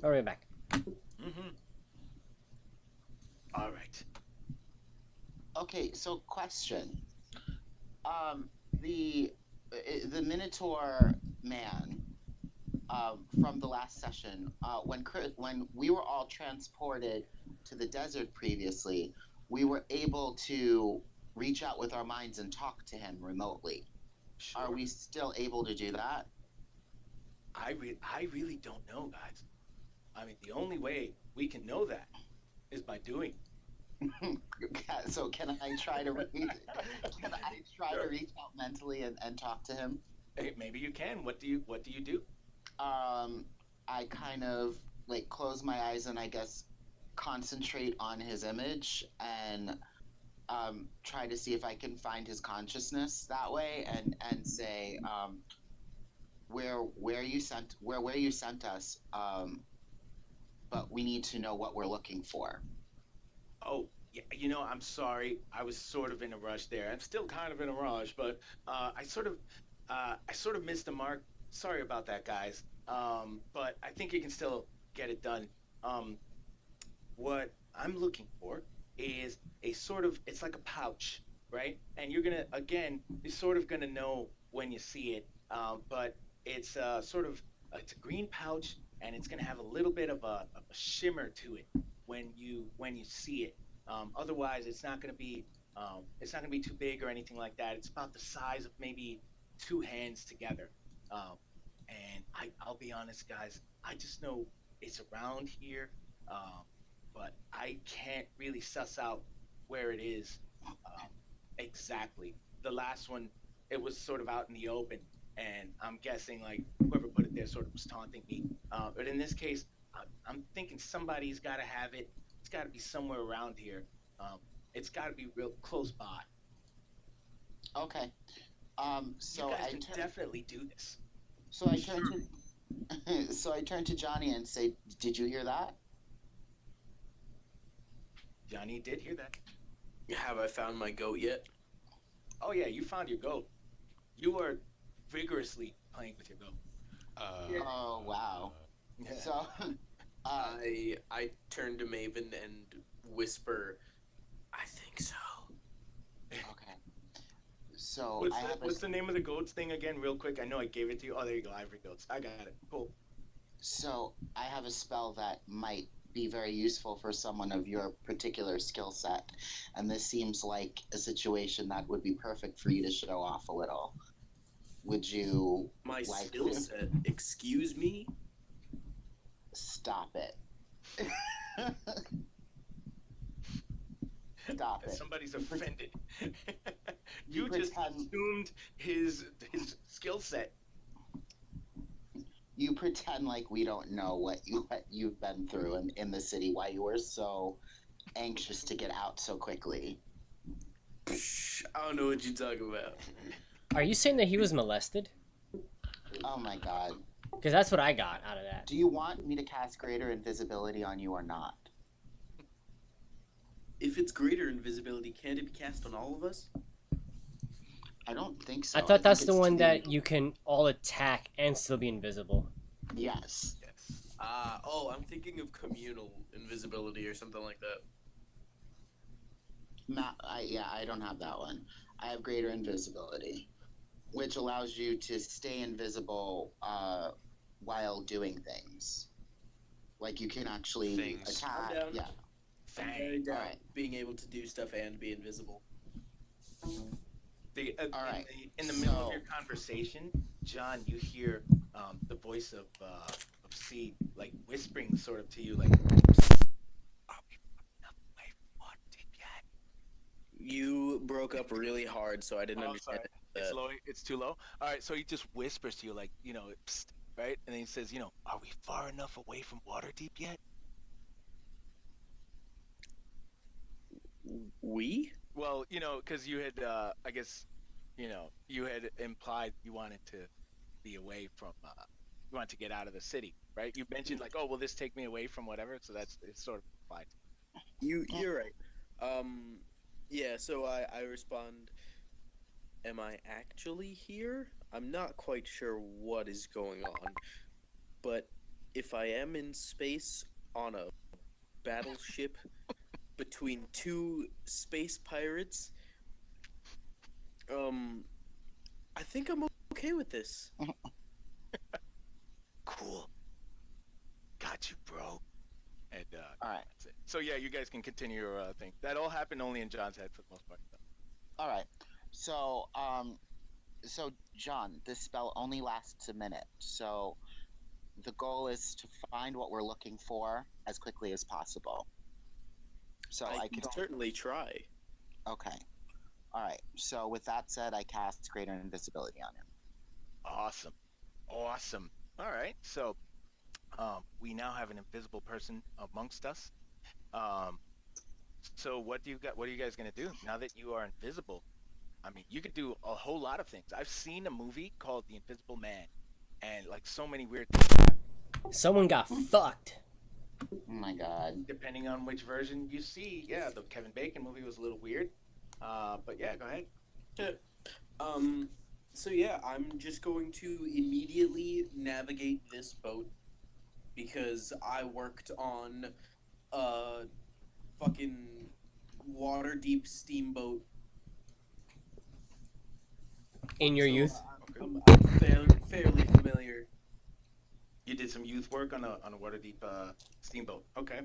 All right, back. Mm-hmm. All right. Okay, so question. Um, the the Minotaur man from the last session, when we were all transported to the desert previously, we were able to reach out with our minds and talk to him remotely. Are Sure. we still able to do that? I really don't know, guys. I mean, the only way we can know that is by doing. So can I try to can I try to Sure. reach out mentally and talk to him? Hey, maybe you can. What do you do? Um, I kind of like close my eyes and I guess concentrate on his image and try to see if I can find his consciousness that way and say where you sent us, but we need to know what we're looking for. Oh, yeah, I'm sorry. I was sort of in a rush there. I'm still kind of in a rush, but I sort of missed the mark. Sorry about that, guys. But I think you can still get it done. Um, what I'm looking for is it's like a pouch, right? And you're sort of gonna know when you see it. But it's it's a green pouch, and it's gonna have a little bit of a shimmer to it when you see it. Otherwise, it's not gonna be too big or anything like that. It's about the size of maybe two hands together. Um, and I'll be honest, guys, I just know it's around here. Um, but I can't really suss out where it is um, exactly. The last one, it was sort of out in the open, and I'm guessing like whoever put it there sort of was taunting me. But in this case, I'm thinking somebody's got to have it. It's got to be somewhere around here. Um, it's got to be real close by. Okay. You guys can definitely do this. So I turn Sure, to so I turn to Johnny and say, "Did you hear that?" Johnny did hear that. Have I found my goat yet? Oh yeah, you found your goat. You were vigorously playing with your goat. Yeah. Oh wow. Yeah. So uh, I turn to Maven and whisper, I think so. okay. So What's I the have a what's the name of the goats thing again, real quick? I know I gave it to you. Oh, there you go, ivory goats. I got it. Cool. I have a spell that might be very useful for someone of your particular skill set, and this seems like a situation that would be perfect for you to show off a little. Would you My like skill to set, excuse me? stop it? Stop it. Somebody's You, pre- offended. you You just pretend assumed his skill set. you pretend like we don't know what you've been through in the city, why you were so anxious to get out so quickly. Psh, I don't know what you're talking about. Are you saying that he was molested? Oh my god. Because that's what I got out of that. Do you want me to cast greater invisibility on you or not? If it's greater invisibility, can't it be cast on all of us? I don't think I so. I thought think that's the it's one to that you can all attack and still be invisible. yes. Yes. Oh, I'm thinking of communal invisibility or something like that. I don't have that one. I have greater invisibility, which allows you to stay invisible while doing things. Like you can actually Things. I'm attack. down. Yeah. I'm very Fang. All down. right. Being able to do stuff and be invisible. All right. In the middle of So your conversation, John, you hear the voice of C like whispering sort of to you, like, "Are we far enough away from Waterdeep yet?" You broke up really hard, so I didn't Oh, understand sorry, it's that. low. It's too low. All right, so he just whispers to you, like, Psst, right? And then he says, "Are we far enough away from Waterdeep yet?" We? Well, because you had, I guess, you had implied you wanted to be away from, you wanted to get out of the city, right? You mentioned like, "Oh, will this take me away from whatever?" So that's it's sort of implied. You're right. Um, yeah. So I respond. Am I actually here? I'm not quite sure what is going on, but if I am in space on a battleship between two space pirates, I think I'm okay with this. Cool. Got you, bro. And All right. that's it. So yeah, you guys can continue your thing. That all happened only in John's head for the most part. All right. So, so John, this spell only lasts a minute. So the goal is to find what we're looking for as quickly as possible. So I can certainly try. Okay. All right. So with that said, I cast Greater Invisibility on him. Awesome. Awesome. All right. So we now have an invisible person amongst us. So what do you got? What are you guys gonna do now that you are invisible? I mean, you could do a whole lot of things. I've seen a movie called The Invisible Man, and like so many weird things happen, Someone got fucked. Oh my god. depending on which version you see. Yeah, the Kevin Bacon movie was a little weird. But yeah, go ahead. So yeah, I'm just going to immediately navigate this boat because I worked on a fucking water deep steamboat. In your So youth? I'm fairly familiar. You did some youth work on a water deep steamboat. Okay.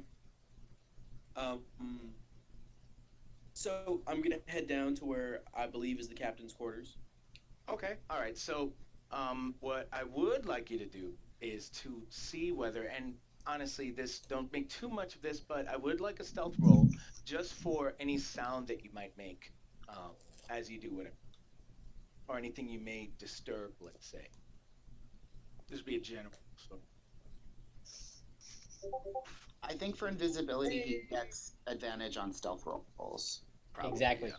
So I'm gonna head down to where I believe is the captain's quarters. Okay. All right. So, what I would like you to do is to see whether, and honestly, this don't make too much of this, but I would like a stealth roll just for any sound that you might make as you do whatever, or anything you may disturb. Let's say. This would be a general. So, I think for invisibility, he gets advantage on stealth rolls. probably, Exactly.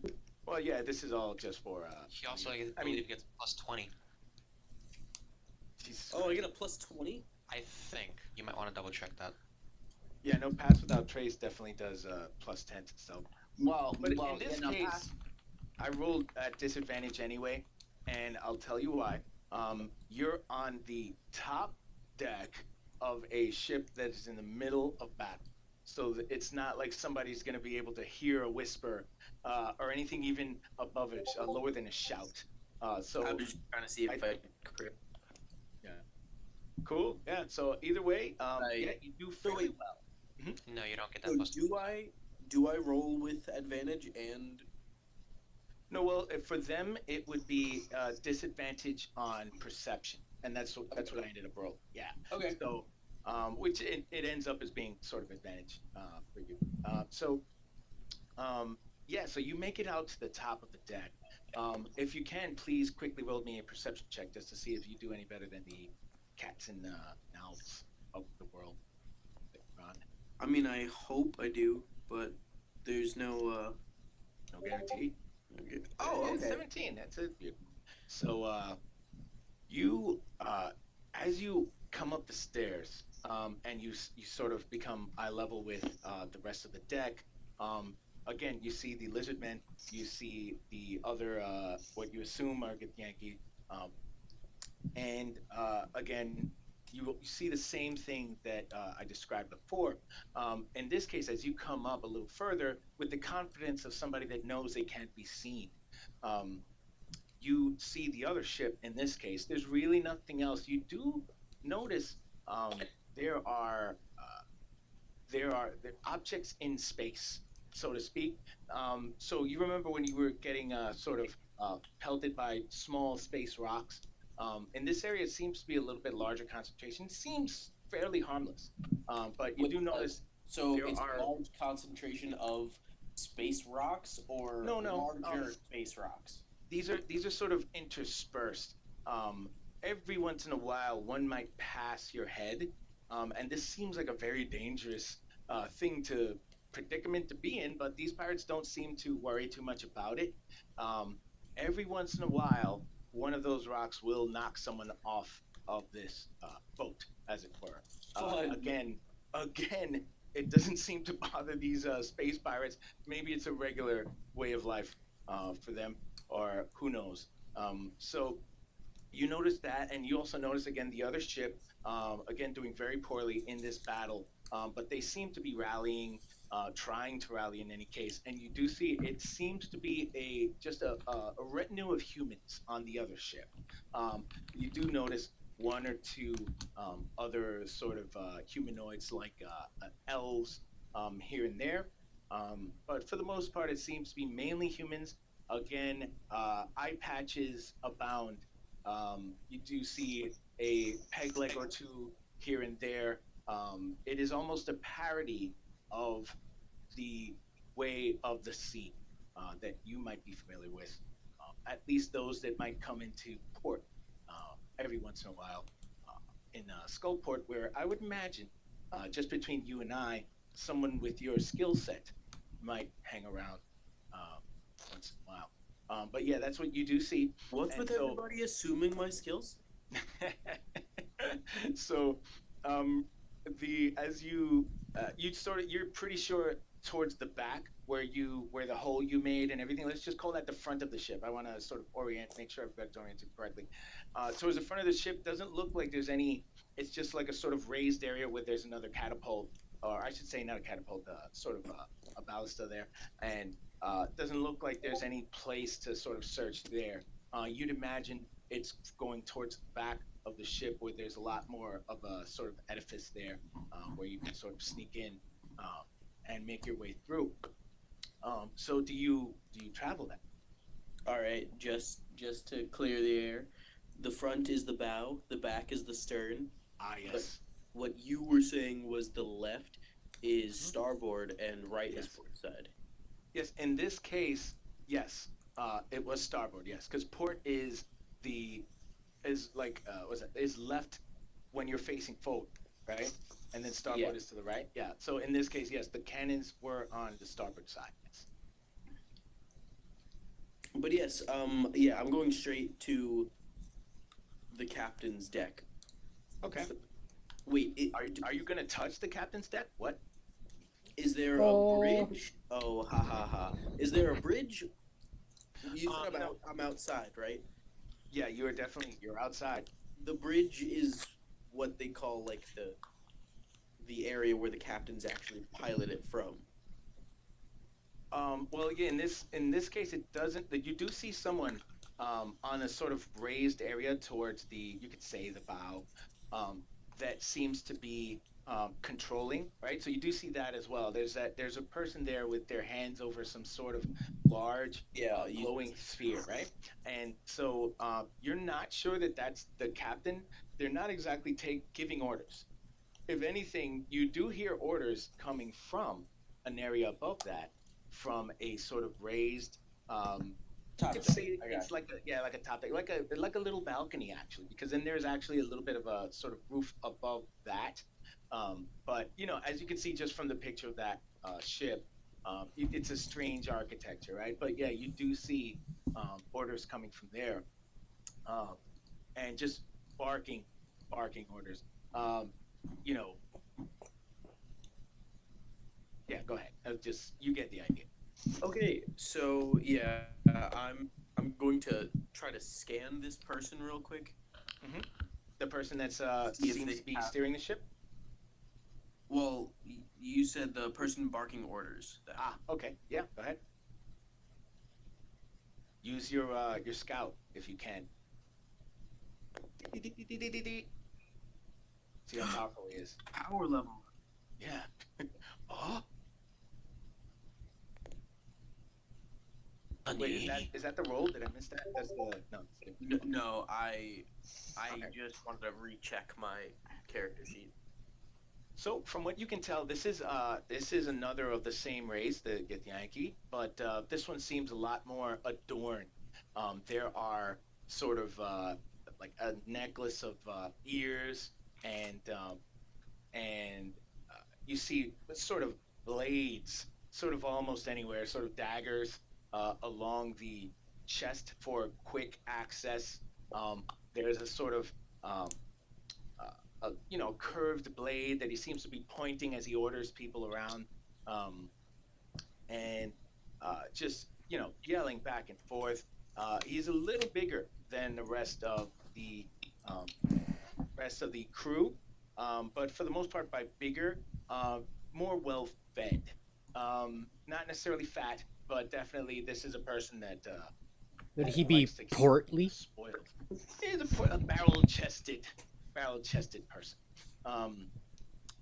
yeah. Well, yeah. This is all just for. He also, I I mean- believe, gets plus 20. Jesus Oh, I Christ. get a plus 20? I think. You might want to double check that. Yeah. No, pass without trace definitely does +10 to stealth. Well, But well, in this you know, case, I rolled at disadvantage anyway, and I'll tell you why. You're on the top deck of a ship that is in the middle of battle. So that it's not like somebody's going to be able to hear a whisper or anything even above it, lower than a shout. So I'm just trying to see if I crit. cool. Yeah. So either way, Right. yeah, you do fairly wait. well. No, you don't get that So plus 2. do I roll with advantage and No, well, for them it would be disadvantage on perception, and that's what I ended up rolling. Yeah. okay? So, which it ends up as being sort of advantage for you. Yeah, so you make it out to the top of the deck. If you can, please quickly roll me a perception check just to see if you do any better than the cats and owls of the world that you're on. I mean, I hope I do, but there's no. No guarantee. Okay. Oh, Oh, okay. okay. 17. That's it. So, you, as you come up the stairs, and you sort of become eye level with the rest of the deck. Again, you see the lizard men. You see the other, what you assume are Githyanki, and again, you see the same thing that I described before. In this case, as you come up a little further, with the confidence of somebody that knows they can't be seen, you see the other ship. In this case, there's really nothing else. You do notice there are objects in space, so to speak. So you remember when you were getting sort of pelted by small space rocks? In this area, it seems to be a little bit larger concentration. It seems fairly harmless, but you do notice So there it's are- a large concentration of space rocks or No, larger space rocks. these are sort of interspersed. Every once in a while, one might pass your head, and this seems like a very dangerous predicament to be in. But these pirates don't seem to worry too much about it. Every once in a while, one of those rocks will knock someone off of this boat, as it were. Fun. Again, it doesn't seem to bother these space pirates. Maybe it's a regular way of life for them, or who knows. So you notice that, and you also notice again the other ship. again, doing very poorly in this battle, but they seem to be rallying, trying to rally in any case. And you do see it seems to be just a retinue of humans on the other ship. You do notice one or two other sort of humanoids like elves here and there. But for the most part, it seems to be mainly humans. Again, eye patches abound. You do see a peg leg or two here and there. It is almost a parody of the way of the sea that you might be familiar with, at least those that might come into port every once in a while in Skullport, where I would imagine, just between you and I, someone with your skill set might hang around once in a while. But yeah, that's what you do see. What's And with everybody assuming my skills? so the as you sort of you're pretty sure towards the back where the hole you made and everything, let's just call that the front of the ship. I want to sort of make sure I've got it oriented correctly. Towards the front of the ship doesn't look like there's any. It's just like a sort of raised area where there's another catapult, or I should say not a catapult, sort of a ballista there, and doesn't look like there's any place to sort of search there. You'd imagine it's going towards the back of the ship where there's a lot more of a sort of edifice there, where you can sort of sneak in and make your way through. So do you travel then? All right, just to clear the air, the front is the bow, the back is the stern. Ah, yes. What you were saying was the left is starboard and right is port side. Yes, in this case, yes, it was starboard. Yes, because port is like is left when you're facing forward, right? And then starboard is to the right. Yeah. So in this case, yes, the cannons were on the starboard side. Yes. But yes, I'm going straight to the captain's deck. Okay. Wait, Are you gonna touch the captain's deck? What? is there a bridge? Oh, ha ha ha! Is there a bridge? You said I'm outside, right? Yeah, you're outside. The bridge is what they call like the area where the captains actually pilot it from. Well, yeah, in this case, it doesn't. You do see someone on a sort of raised area towards you could say the bow, that seems to be controlling, right? So you do see that as well. There's a person there with their hands over some sort of large glowing sphere, right? And so you're not sure that that's the captain. They're not exactly giving orders. If anything, you do hear orders coming from an area above that, from a sort of raised. You could say it's like a top deck, like a little balcony actually, because then there's actually a little bit of a sort of roof above that. But as you can see just from the picture of that ship, it's a strange architecture, right? But yeah, you do see orders coming from there, and just barking orders. Yeah, go ahead. You get the idea. Okay, so yeah, I'm going to try to scan this person real quick. Mm-hmm. The person that's See if seems they to be have- steering the ship. Well, you said the person barking orders. Okay. Yeah, go ahead. Use your scout if you can. See how powerful he is. Power level. Yeah. Oh. Wait, is that the roll? Did I miss that? That's the No, I just wanted to recheck my character sheet. So from what you can tell, this is another of the same race, the Githyanki, but this one seems a lot more adorned. There are sort of like a necklace of ears, and you see sort of blades, sort of almost anywhere, sort of daggers along the chest for quick access. There's a sort of a curved blade that he seems to be pointing as he orders people around, and just yelling back and forth. He's a little bigger than the rest of the rest of the crew, but for the most part by bigger, more well fed. Not necessarily fat, but definitely this is a person that Would he be likes to keep portly? spoiled. He's a barrel-chested person. Um,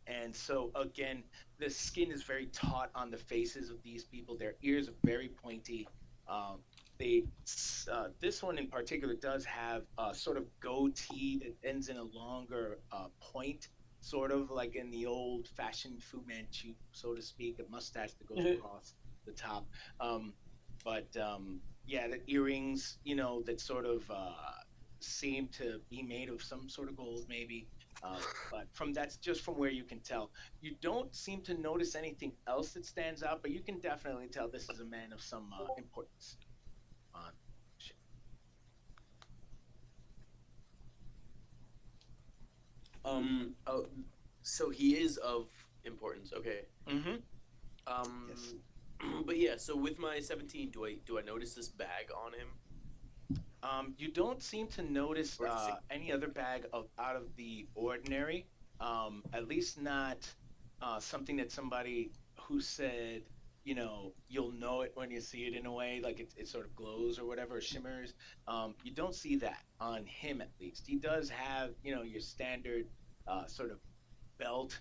and so again, the skin is very taut on the faces of these people. Their ears are very pointy. Um, this one in particular does have a sort of goatee that ends in a longer point, sort of like in the old-fashioned Fu Manchu, so to speak, a mustache that goes across the top. Um, but yeah, the earrings, that sort of seem to be made of some sort of gold, maybe. But that's just from where you can tell. You don't seem to notice anything else that stands out, but you can definitely tell this is a man of some importance. On ship. Oh, so he is of importance. Okay. Mm-hmm. Um. Yes. But yeah. So with my 17, do I notice this bag on him? You don't seem to notice Or is it- any other bag out of the ordinary. At least not something that somebody who said, you'll know it when you see it in a way, like it sort of glows or whatever, or shimmers. You don't see that on him, at least. He does have, your standard sort of belt,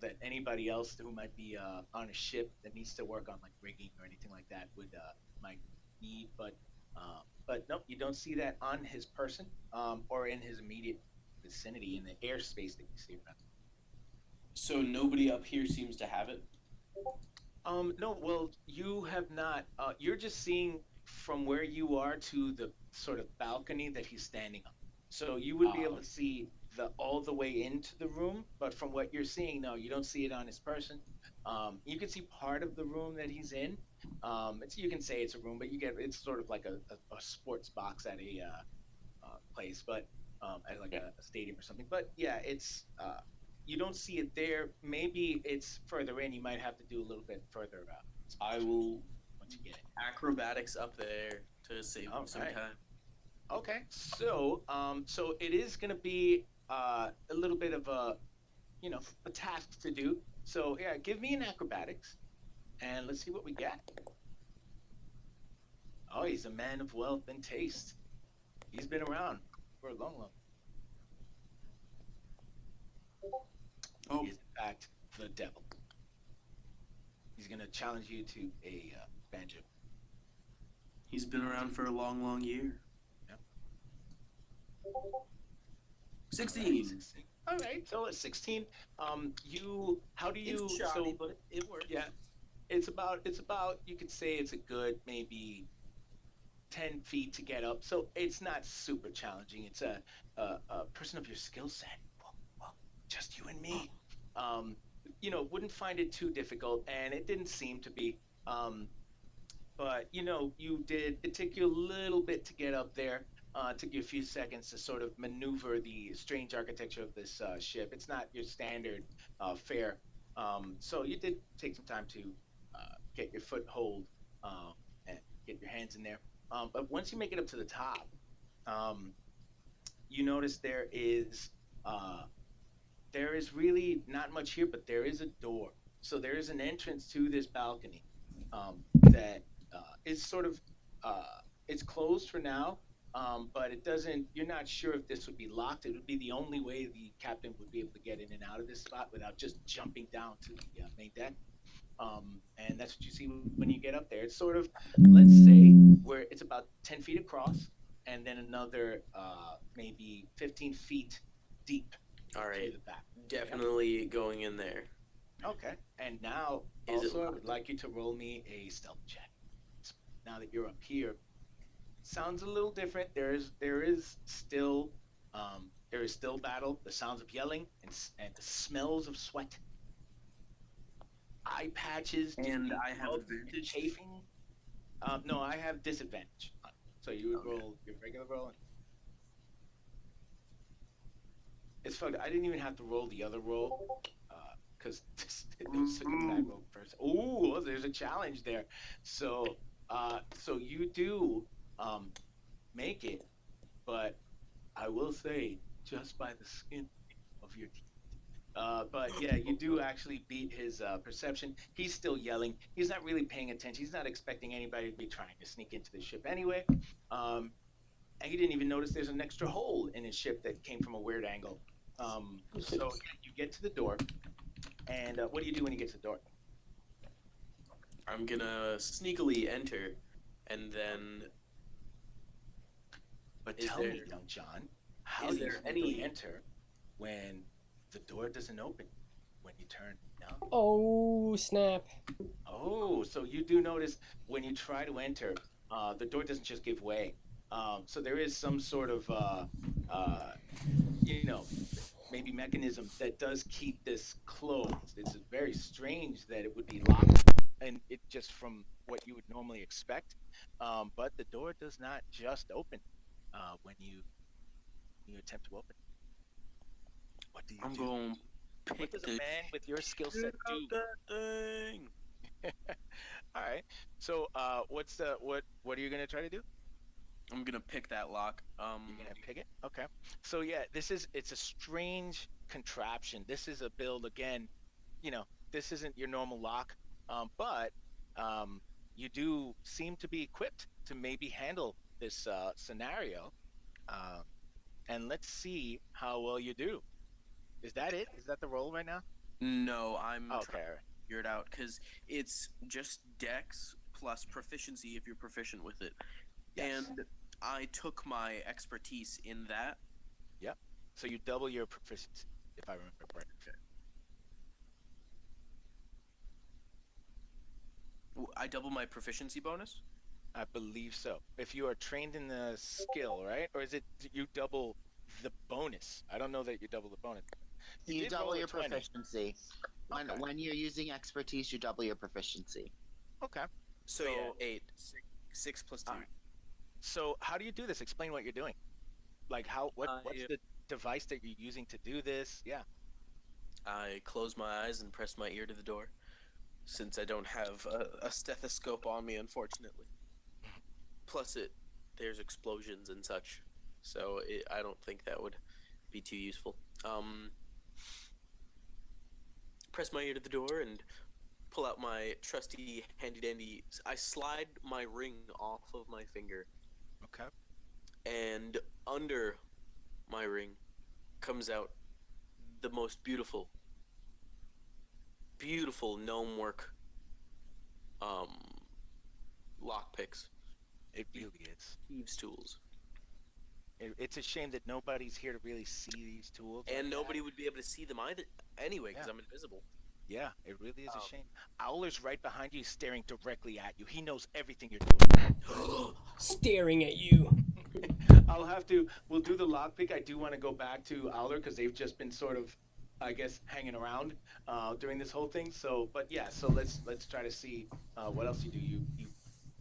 that anybody else who might be on a ship that needs to work on like rigging or anything like that would might need, but nope, you don't see that on his person, or in his immediate vicinity in the airspace that you see around. So nobody up here seems to have it. No, well, you have not. You're just seeing from where you are to the sort of balcony that he's standing on. So you would be able to see all the way into the room, but from what you're seeing, no, you don't see it on his person. You can see part of the room that he's in. You can say it's a room, but it's sort of like a sports box at a place, but at like a stadium or something. But yeah, it's you don't see it there. Maybe it's further in. You might have to do a little bit further. I will once you get it. acrobatics up there to save some Alright. time. Okay, so it is going to be a little bit of a task to do. So yeah, give me an acrobatics, and let's see what we get. Oh, he's a man of wealth and taste. He's been around for a long. Oh, He is in fact the devil. He's going to challenge you to a banjo. he's been around for a long year. Yep. 16. All right, so at 16, how do you? It's shoddy, but it works. Yeah, it's about you could say it's a good maybe 10 feet to get up, so it's not super challenging. It's a person of your skill set, well, just you and me, wouldn't find it too difficult, and it didn't seem to be. But it took you a little bit to get up there. Took you a few seconds to sort of maneuver the strange architecture of this ship. It's not your standard fare, so you did take some time to get your foothold and get your hands in there. But once you make it up to the top, you notice there is really not much here, but there is a door. So there is an entrance to this balcony that is sort of it's closed for now, but it doesn't. You're not sure if this would be locked. It would be the only way the captain would be able to get in and out of this spot without just jumping down to the main deck. And that's what you see when you get up there. It's sort of, let's say, where it's about 10 feet across, and then another maybe 15 feet deep. All right, to the back. definitely going in there. Okay, and now Is it also I would locked? like you to roll me a stealth check. Now that you're up here, sounds a little different. There is still battle, the sounds of yelling and the smells of sweat, eye patches, And I have mouth advantage? chafing. No, I have disadvantage. So you would Okay. roll your regular roll. It's funny. I didn't even have to roll the other roll because it was such a bad roll first. Ooh, there's a challenge there. So you do make it, but I will say just by the skin of your teeth. But yeah, you do actually beat his perception. He's still yelling. He's not really paying attention. He's not expecting anybody to be trying to sneak into the ship anyway. And he didn't even notice there's an extra hole in his ship that came from a weird angle. So yeah, you get to the door, and what do you do when you get to the door? I'm gonna sneakily enter, and then But Is tell me, there- young John, how is do you there sneakily any- enter when the door doesn't open when you turn? No. Oh, snap. Oh, so you do notice when you try to enter, the door doesn't just give way. So there is some sort of, you know, maybe mechanism that does keep this closed. It's very strange that it would be locked, and it just from what you would normally expect. But the door does not just open when you attempt to open. What do you I'm do? going to What pick does a the man with your skill shit set out do? that thing. All right. So, what are you gonna try to do? I'm gonna pick that lock. You're gonna pick it? Okay. So yeah, it's a strange contraption. This is a build again, this isn't your normal lock. But you do seem to be equipped to maybe handle this scenario. Um, and let's see how well you do. Is that it? Is that the roll right now? No, I'm Okay. trying to figure it out because it's just Dex plus proficiency if you're proficient with it, Yes. and I took my expertise in that. Yep. So you double your proficiency, if I remember correctly. I double my proficiency bonus. I believe so. If you are trained in the skill, right? Or is it you double the bonus? I don't know that you double the bonus. You did roll double a your 20. proficiency. Okay. When you're using expertise, you double your proficiency. Okay. So, So- yeah, 8. 6 plus 2. Alright. So how do you do this? Explain what you're doing. Like what's the device that you're using to do this? Yeah. I close my eyes and press my ear to the door, since I don't have a stethoscope on me, unfortunately. Plus, there's explosions and such, so I don't think that would be too useful. Press my ear to the door and pull out my trusty handy-dandy. I slide my ring off of my finger, Okay. and under my ring comes out the most beautiful gnome work lockpicks, It really is. thieves' tools, It's a shame that nobody's here to really see these tools. like and that. nobody would be able to see them either anyway because Yeah. I'm invisible. Yeah, it really is a Oh. shame. Owler's right behind you, staring directly at you. He knows everything you're doing. Staring at you. We'll do the lockpick. I do want to go back to Owler because they've just been sort of, I guess, hanging around during this whole thing. So, but yeah, so let's try to see what else you do. You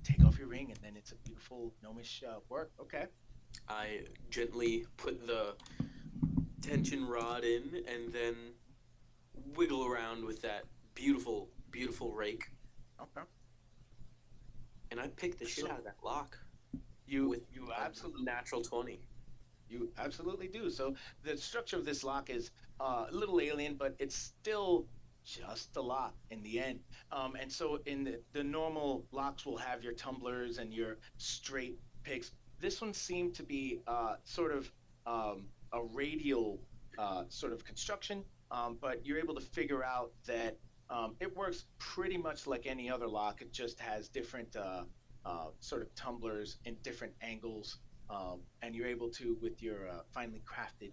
take off your ring and then it's a beautiful gnomish work. Okay. I gently put the tension rod in and then wiggle around with that beautiful rake, Okay. and I pick the shit So- out of that lock You with you a absolutely natural 20. You absolutely do. So the structure of this lock is a little alien, but it's still just a lock in the end. And so in the normal locks will have your tumblers and your straight picks. This one seemed to be sort of a radial sort of construction, but you're able to figure out that it works pretty much like any other lock. It just has different sort of tumblers in different angles. And you're able to, with your finely crafted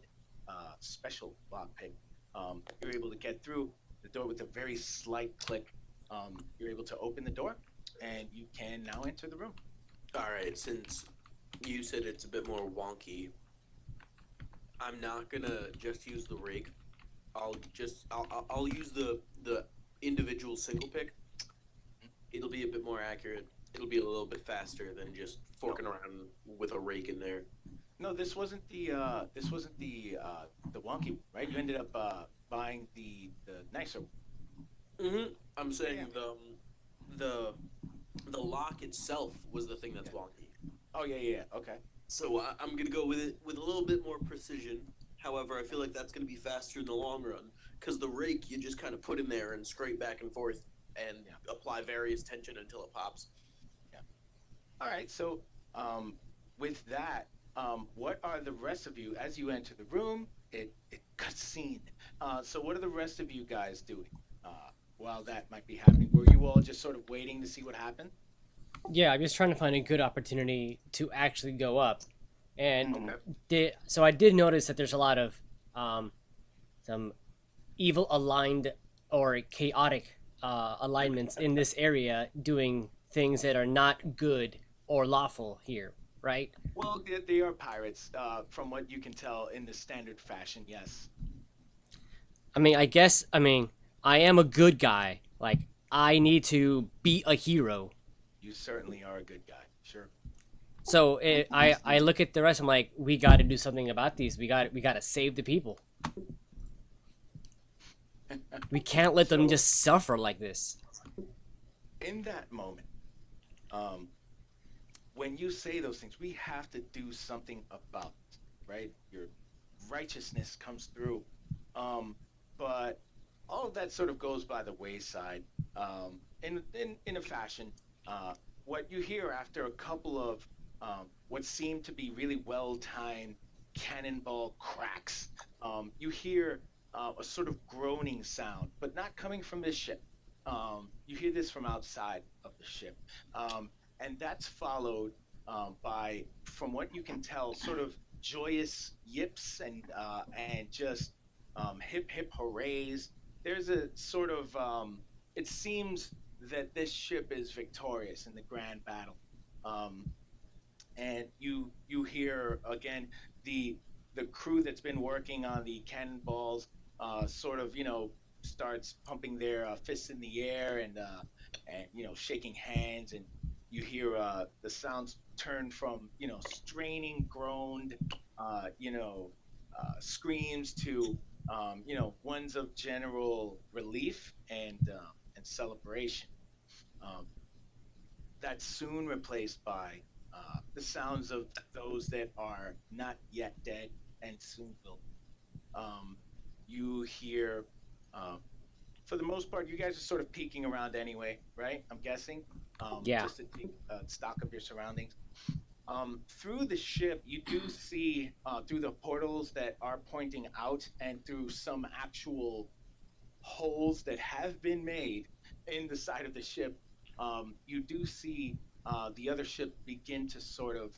special lockpick, you're able to get through the door with a very slight click. You're able to open the door, and you can now enter the room. All right, since you said it's a bit more wonky, I'm not gonna just use the rake. I'll use the individual single pick. It'll be a bit more accurate. It'll be a little bit faster than just forking around with a rake in there. No, this wasn't the wonky one, right? You ended up buying the nicer one. I'm saying the lock itself was the thing that's wonky. Oh yeah, okay. So I'm gonna go with it with a little bit more precision. However, I feel like that's going to be faster in the long run because the rake you just kind of put in there and scrape back and forth and apply various tension until it pops. All right. So, with that, what are the rest of you as you enter the room? It cuts scene. So, what are the rest of you guys doing while that might be happening? Were you all just sort of waiting to see what happened? Yeah, I'm just trying to find a good opportunity to actually go up. And Okay. so I did notice that there's a lot of some evil aligned or chaotic alignments in this area doing things that are not good or lawful here, right? Well, they are pirates, from what you can tell in the standard fashion. Yes. I mean, I am a good guy. Like, I need to be a hero. You certainly are a good guy. Sure. So I look at the rest. I'm like, we got to do something about these. We got to save the people. We can't let them So- just suffer like this. In that moment, um, when you say those things, we have to do something about it, right? Your righteousness comes through. But all of that sort of goes by the wayside, in a fashion. What you hear after a couple of what seem to be really well-timed cannonball cracks, you hear a sort of groaning sound, but not coming from this ship. You hear this from outside of the ship, and that's followed by, from what you can tell, sort of joyous yips and just hip hip hoorays. There's a sort of it seems that this ship is victorious in the grand battle, um, and you hear again the the crew that's been working on the cannonballs sort of starts pumping their fists in the air and shaking hands, and you hear the sounds turn from straining groaned screams to ones of general relief and celebration. Um, that's soon replaced by the sounds of those that are not yet dead and soon will. Um, you hear, um, for the most part, you guys are sort of peeking around anyway, right? I'm guessing, Yeah. just to take stock of your surroundings. Through the ship, you do see through the portals that are pointing out and through some actual holes that have been made in the side of the ship, you do see the other ship begin to sort of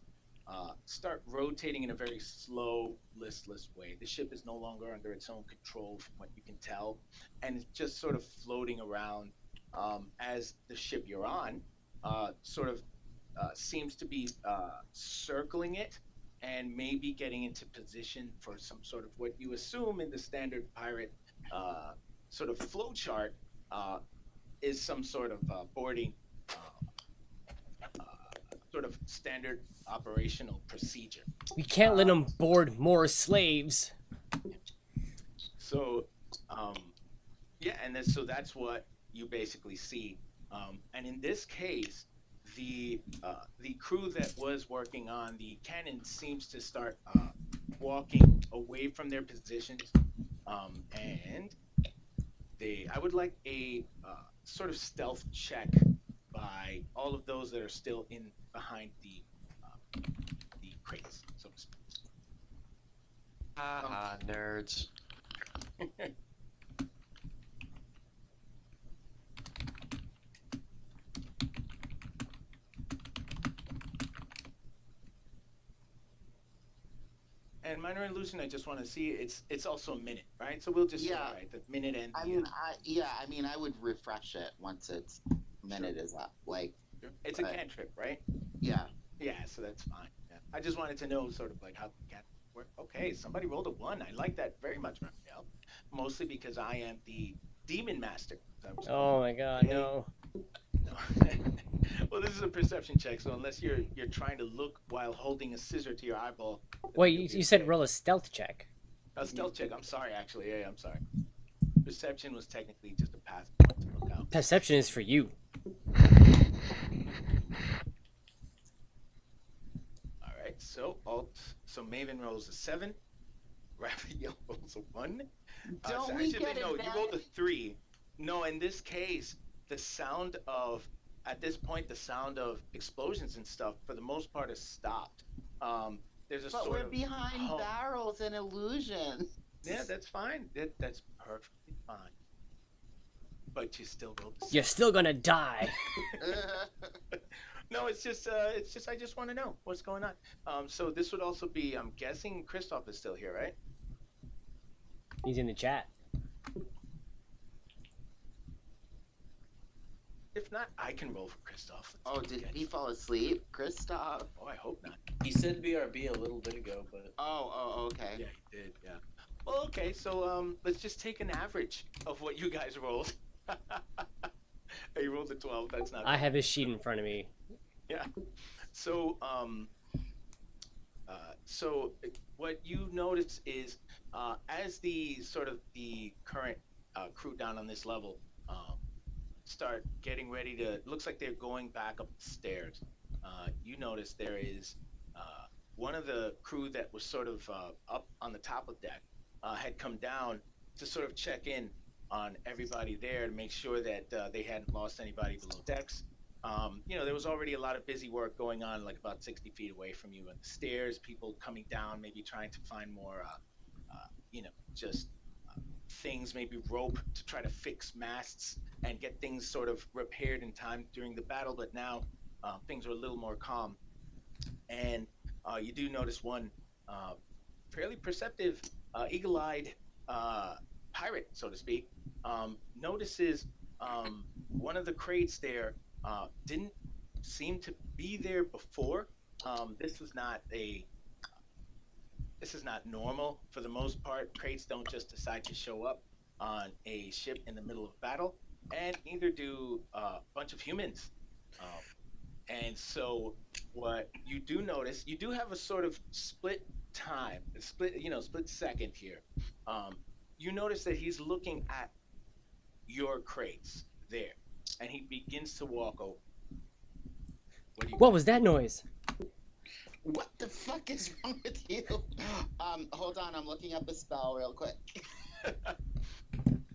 start rotating in a very slow, listless way. The ship is no longer under its own control, from what you can tell, and it's just sort of floating around as the ship you're on sort of seems to be circling it and maybe getting into position for some sort of what you assume in the standard pirate uh, sort of flow chart uh, is some sort of boarding sort of standard operational procedure. We can't let Uh, them board more slaves. so, um, yeah, and then, so that's what you basically see. And in this case, the crew that was working on the cannon seems to start walking away from their positions, and I would like a sort of stealth check by all of those that are still in behind the crates, so to speak. Haha, nerds. And minor illusion, I just want to see it's also a minute, right? So we'll just say, Yeah. right, the minute and I mean, I would refresh it once its minute is up. Like, it's a cantrip, right? yeah. Yeah, so that's fine. Yeah. I just wanted to know sort of like how the cat work. Okay, somebody rolled a 1. I like that very much, Rafael. Mostly because I am the demon master. Oh my god, Hey. no. No. Well, this is a perception check, so unless you're trying to look while holding a scissor to your eyeball. Wait, you'll you, be you said okay. roll a stealth check. A stealth check. I'm sorry, actually. Yeah, I'm sorry. Perception was technically just a path to look out. Perception is for you. All right. So Maven rolls a 7. Rafael rolls a 1. Don't So we actually, get no, you rolled a advantage? 3. No, in this case, the sound of, at this point, the sound of explosions and stuff, for the most part, has stopped. There's a But sort we're of behind hum. barrels and illusions. Yeah, that's fine. That's perfectly fine. But you still rolled the You're 7. still gonna die. No, it's just, I just want to know what's going on. So this would also be, I'm guessing Krzysztof is still here, right? He's in the chat. If not, I can roll for Krzysztof. Oh, did he fall asleep? Krzysztof. Oh, I hope not. He said BRB a little bit ago, but Oh, okay. Yeah, he did. Yeah. Well, okay. So let's just take an average of what you guys rolled. You rolled a 12. That's not. I have his sheet in front of me. Yeah. So so what you notice is as the sort of the current crew down on this level start getting ready to, looks like they're going back up the stairs. You notice there is one of the crew that was sort of up on the top of deck had come down to sort of check in on everybody there to make sure that they hadn't lost anybody below decks. There was already a lot of busy work going on, like about 60 feet away from you at the stairs, people coming down, maybe trying to find more, just things, maybe rope to try to fix masts and get things sort of repaired in time during the battle. But now things are a little more calm. And you do notice one fairly perceptive, eagle-eyed pirate, so to speak, notices one of the crates there didn't seem to be there before. This is not normal. For the most part, crates don't just decide to show up on a ship in the middle of battle, and neither do a bunch of humans. And so what you do notice, you do have a sort of split time, split second here. You notice that he's looking at your crates there, and he begins to walk over. What was that noise? What the fuck is wrong with you? Hold on, I'm looking up a spell real quick.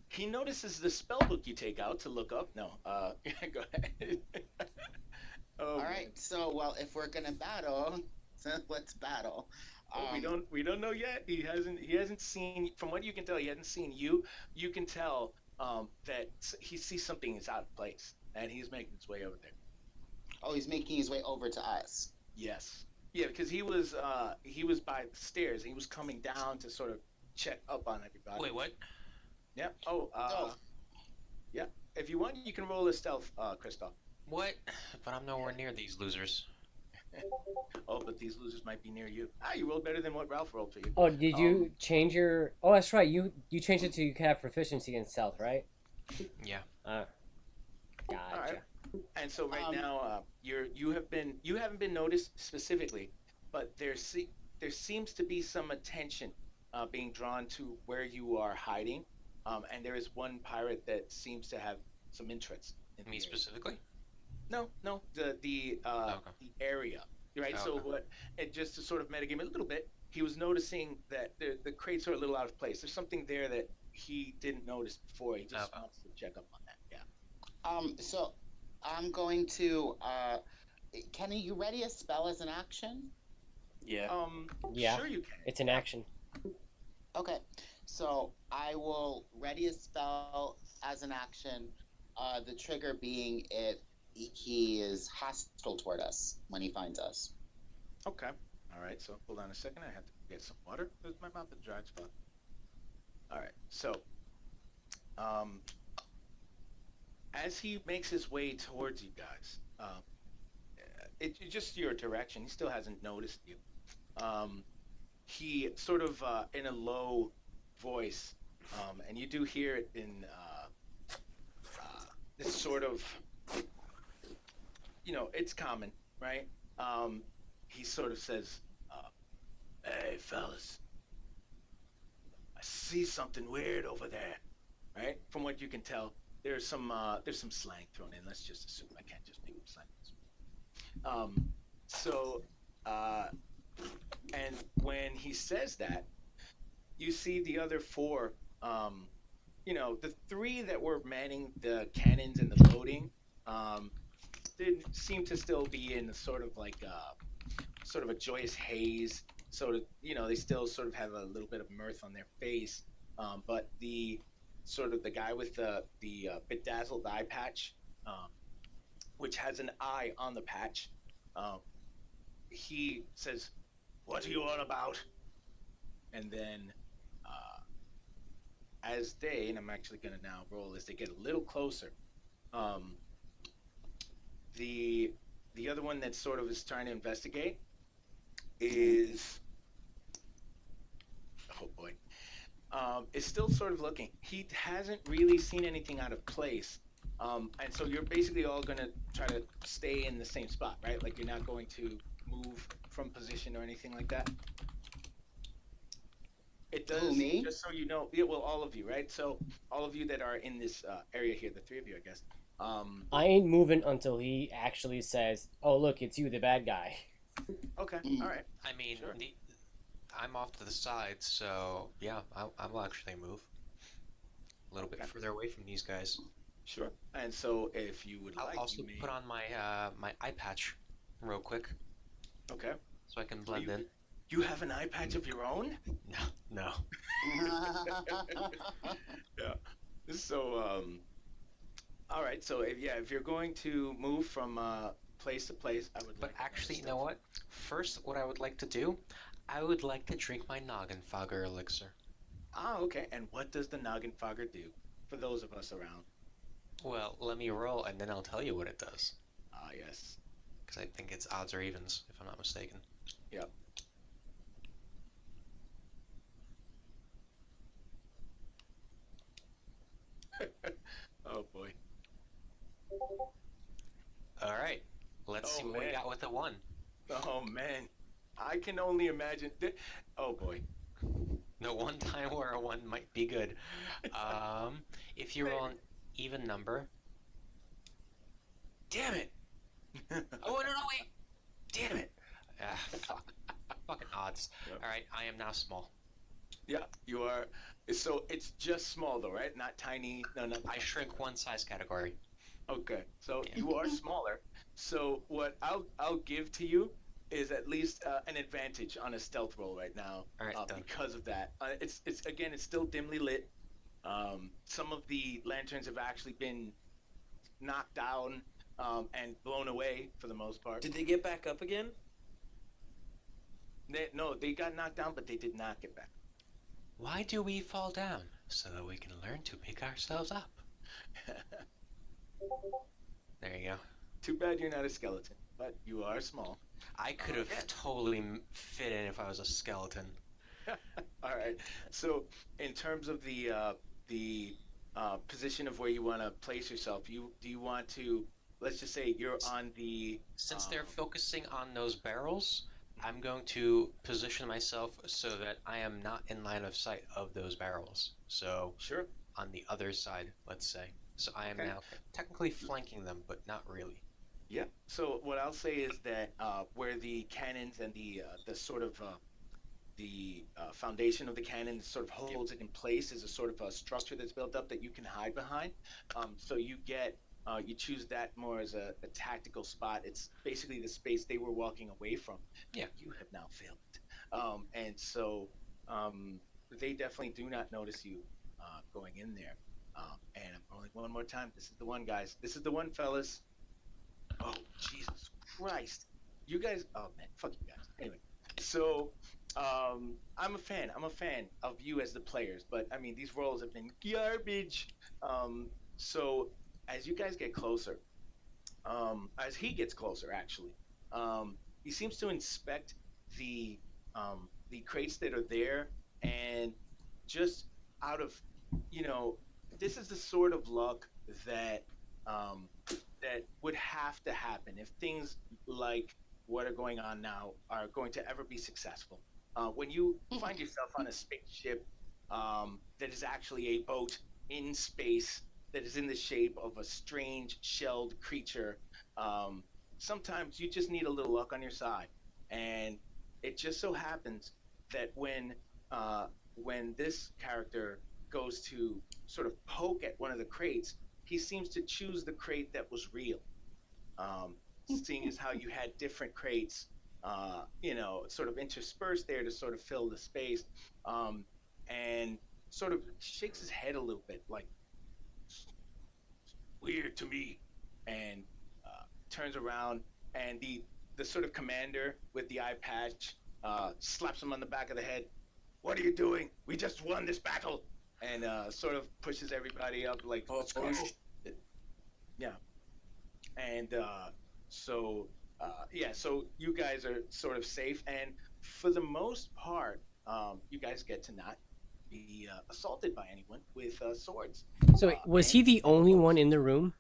He notices the spell book you take out to look up. No, go ahead. All right, so well, if we're gonna battle, let's battle. We don't know yet. He hasn't seen. From what you can tell, he hasn't seen you. You can tell that he sees something is out of place, and he's making his way over there. Oh, he's making his way over to us. Yes. Yeah, because he was by the stairs. He was coming down to sort of check up on everybody. Wait, what? Yeah. Yeah. If you want, you can roll a stealth, Krzysztof. What? But I'm nowhere near these losers. Oh, but these losers might be near you. You rolled better than what Ralph rolled for you. Oh, did you change your? Oh, that's right. You changed it to you can have proficiency in stealth, right? Yeah. Gotcha. All right. And so right now, you haven't been noticed specifically, but there seems to be some attention being drawn to where you are hiding, and there is one pirate that seems to have some interest in Me specifically? No, the area, right? Oh, So okay. just to sort of metagame a little bit, he was noticing that the crates are a little out of place. There's something there that he didn't notice before. He just wants to check up on that. Yeah. So I'm going to. Kenny, you ready a spell as an action? yeah. Yeah. Sure you can. It's an action. Okay, so I will ready a spell as an action. The trigger being if he is hostile toward us when he finds us. Okay. All right. So hold on a second. I have to get some water. My mouth is dry spot. All right. So, as he makes his way towards you guys, it's just your direction. He still hasn't noticed you. He sort of in a low voice, and you do hear it in this sort of, it's common, right? He sort of says, "Hey, fellas, I see something weird over there," right? From what you can tell, there's some slang thrown in. Let's just assume. I can't just make up slang. And when he says that, you see the other four. The three that were manning the cannons and the loading, um, did seem to still be in sort of like sort of a joyous haze. Sort of, they still sort of have a little bit of mirth on their face. But the sort of the guy with the bedazzled eye patch, um, which has an eye on the patch, um, he says, "What are you all about?" And then, as and I'm actually going to now roll as they get a little closer, um, the the other one that sort of is trying to investigate is, oh boy, is still sort of looking. He hasn't really seen anything out of place. And so you're basically all going to try to stay in the same spot, right? Like you're not going to move from position or anything like that. It does, Who, me? just so you know, yeah, well, all of you, right? So all of you that are in this area here, the three of you, I guess. I ain't moving until he actually says, "Oh, look, it's you, the bad guy." Okay, all right. I mean, Sure. I'm off to the side, so yeah, I will actually move a little bit Okay. further away from these guys. Sure. And so if you would I'll like, also you may. put on my my eye patch real quick Okay. so I can blend in. You have an eye patch of your own? No. Yeah. So, all right. So, if you're going to move from place to place, I would But like to actually, you understand. know what? First, what I would like to do, I would like to drink my noggin fogger elixir. Ah, okay. And what does the noggin fogger do for those of us around? Well, let me roll, and then I'll tell you what it does. Ah, yes. Because I think it's odds or evens, if I'm not mistaken. Yep. Oh boy. All right. Let's see Oh, what we man. got with the one. Oh man. I can only imagine. Oh boy. The one time where a one might be good. If you roll an even number. Damn it! Oh, no, wait! Damn it! Ah, fuck. Fucking odds. Yep. Alright, I am now small. Yeah, you are. So it's just small though, right? Not tiny. No, not. I shrink one size category. Okay, so Yeah. you are smaller. So what I'll give to you is at least an advantage on a stealth roll right now. Alright, done. Because of that. It's again, it's still dimly lit. Some of the lanterns have actually been knocked down and blown away for the most part. Did they get back up again? No, they got knocked down, but they did not get back. Why do we fall down? So that we can learn to pick ourselves up. There you go. Too bad you're not a skeleton, but you are small. I could have Yeah. totally fit in if I was a skeleton. All right. So, in terms of the position of where you want to place yourself, do you want to? Let's just say you're on the. Since they're focusing on those barrels, I'm going to position myself so that I am not in line of sight of those barrels. So Sure. on the other side, let's say. So I am Okay. now technically flanking them, but not really. Yeah. So what I'll say is that where the cannons and the sort of the foundation of the cannon sort of holds it in place is a sort of a structure that's built up that you can hide behind. So you choose that more as a tactical spot. It's basically the space they were walking away from. Yeah. You have now failed it. And so they definitely do not notice you going in there. And I'm rolling one more time. This is the one, guys. This is the one, fellas. Oh, Jesus Christ. You guys, oh man, fuck you guys. Anyway, so I'm a fan. I'm a fan of you as the players, but I mean, these rolls have been garbage. So as you guys get closer, as he gets closer, actually, he seems to inspect the the crates that are there, and just out of, this is the sort of luck that that would have to happen if things like what are going on now are going to ever be successful. When you find yourself on a spaceship that is actually a boat in space that is in the shape of a strange shelled creature, sometimes you just need a little luck on your side. And it just so happens that when this character goes to sort of poke at one of the crates, he seems to choose the crate that was real. Seeing as how you had different crates, sort of interspersed there to sort of fill the space, and sort of shakes his head a little bit, like, weird to me, and turns around, and the sort of commander with the eye patch slaps him on the back of the head. What are you doing? We just won this battle, and sort of pushes everybody up, like, let's go. Yeah, and so you guys are sort of safe, and for the most part, you guys get to not be assaulted by anyone with swords. So was he the only one in the room?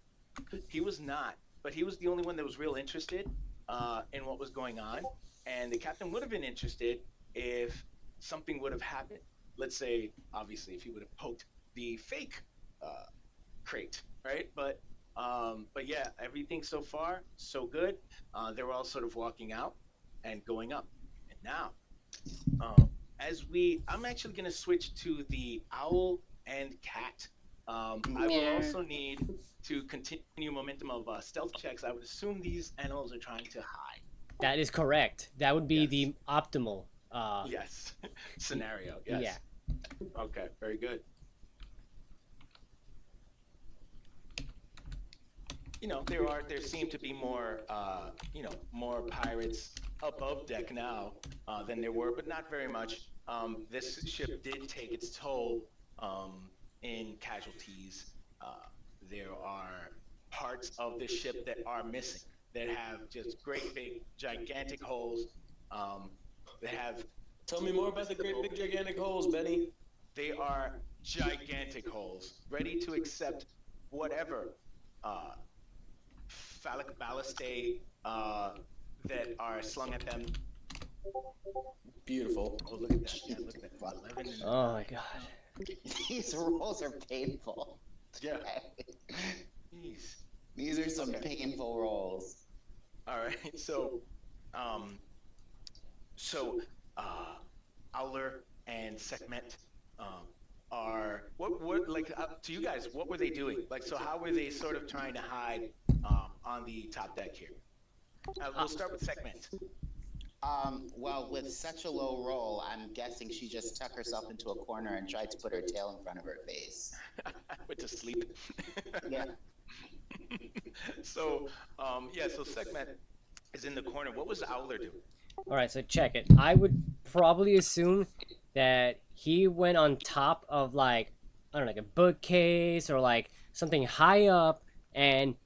He was not, but he was the only one that was real interested in what was going on, and the captain would have been interested if something would have happened. Let's say, obviously, if he would have poked the fake crate, right? But yeah, everything so far so good. They're all sort of walking out and going up, and now I'm actually going to switch to the owl and cat. I will also need to continue momentum of stealth checks. I would assume these animals are trying to hide. That is correct. That would be the optimal yes scenario. Yes. Yeah. Okay. Very good. There seem to be more more pirates above deck now than there were, but not very much. This ship did take its toll in casualties. There are parts of the ship that are missing, that have just great big gigantic holes. They have. Tell me more about the great big gigantic holes, Benny. They are gigantic holes, ready to accept whatever phallic ballistae that are slung at them. Beautiful. Oh, look at that. Yeah, look at that. 11 and... Oh my god. These rolls are painful. Yeah. Jeez. These are some painful rolls. All right. So, Owler and Sekhmet are what like to you guys, what were they doing? Like, so how were they sort of trying to hide on the top deck here? We'll start with Sekhmet. Well, with such a low roll, I'm guessing she just tucked herself into a corner and tried to put her tail in front of her face. Went to sleep. Yeah. So, so Sekhmet is in the corner. What was Owler doing? All right, so check it. I would probably assume that he went on top of, like, I don't know, like a bookcase or like something high up and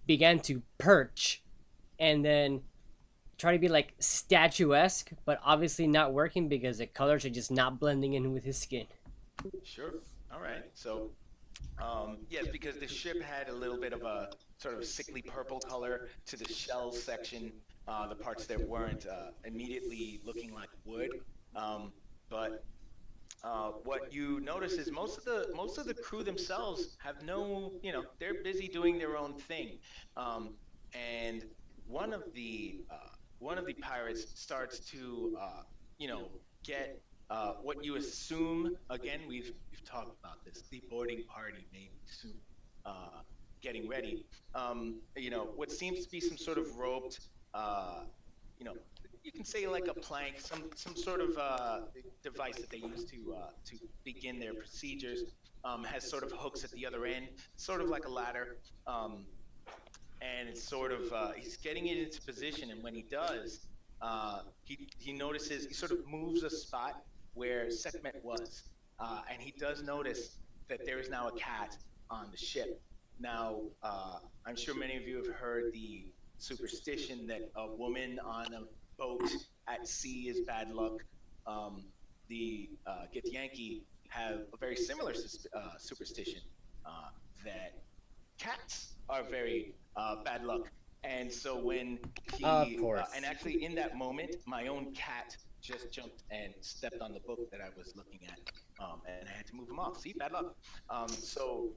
began to perch and then try to be like statuesque, but obviously not working because the colors are just not blending in with his skin. Sure. All right. So, yes, because the ship had a little bit of a sort of sickly purple color to the shell section, the parts that weren't immediately looking like wood. But what you notice is most of the crew themselves have no, they're busy doing their own thing, and one of the pirates starts to get what you assume. Again, we've talked about this. The boarding party may soon getting ready. What seems to be some sort of roped, you can say like a plank, some sort of device that they use to begin their procedures, has sort of hooks at the other end, sort of like a ladder, and it's sort of he's getting it into position, and when he does, he notices, he sort of moves a spot where Sekhmet was, and he does notice that there is now a cat on the ship. Now, I'm sure many of you have heard the superstition that a woman on a boat at sea is bad luck. The Githyanki have a very similar superstition that cats are very bad luck. And so when he, of course. And actually in that moment, my own cat just jumped and stepped on the book that I was looking at, and I had to move him off. See, bad luck. So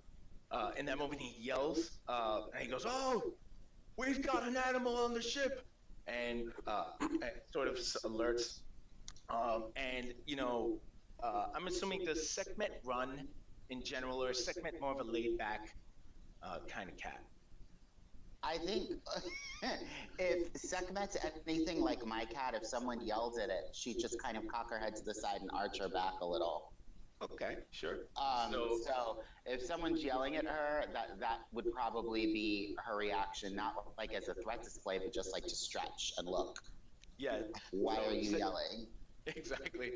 in that moment, he yells, and he goes, "Oh, we've got an animal on the ship!" And sort of alerts, and I'm assuming does Sekhmet run in general, or is Sekhmet more of a laid back kind of cat? I think if Sekhmet's anything like my cat, if someone yelled at it, she'd just kind of cock her head to the side and arch her back a little. Okay, sure. So if someone's yelling at her, that would probably be her reaction, not like as a threat display, but just like to stretch and look. Yeah. Why are you yelling? Exactly.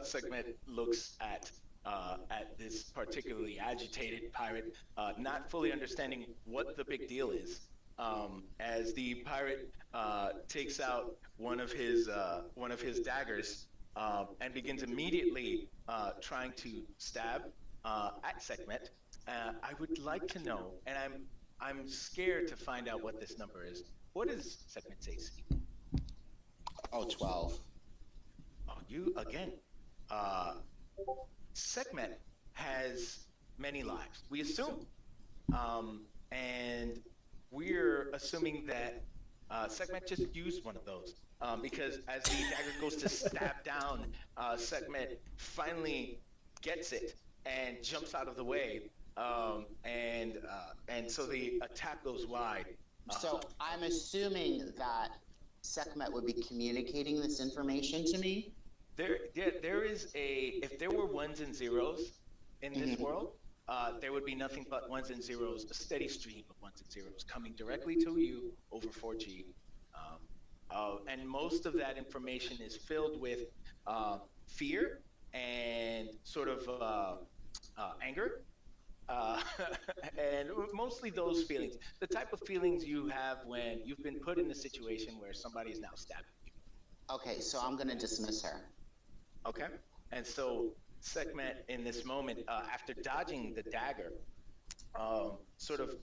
Sekhmet looks at this particularly agitated pirate, not fully understanding what the big deal is. As the pirate takes out one of his daggers and begins immediately trying to stab at Sekhmet. I would like to know, and I'm scared to find out what this number is. What is Sekhmet's AC? Oh, 12. Oh, you again. Sekhmet has many lives, we assume. And we're assuming that Sekhmet just used one of those. Because as the dagger goes to stab down, Sekhmet finally gets it and jumps out of the way. And so the attack goes wide. So I'm assuming that Sekhmet would be communicating this information to me. There is if there were ones and zeros in this world, there would be nothing but ones and zeros, a steady stream of ones and zeros coming directly to you over 4G. And most of that information is filled with fear and sort of anger. And mostly those feelings, the type of feelings you have when you've been put in a situation where somebody is now stabbing you. Okay, so I'm going to dismiss her. Okay. And so Sekhmet, in this moment, after dodging the dagger, sort of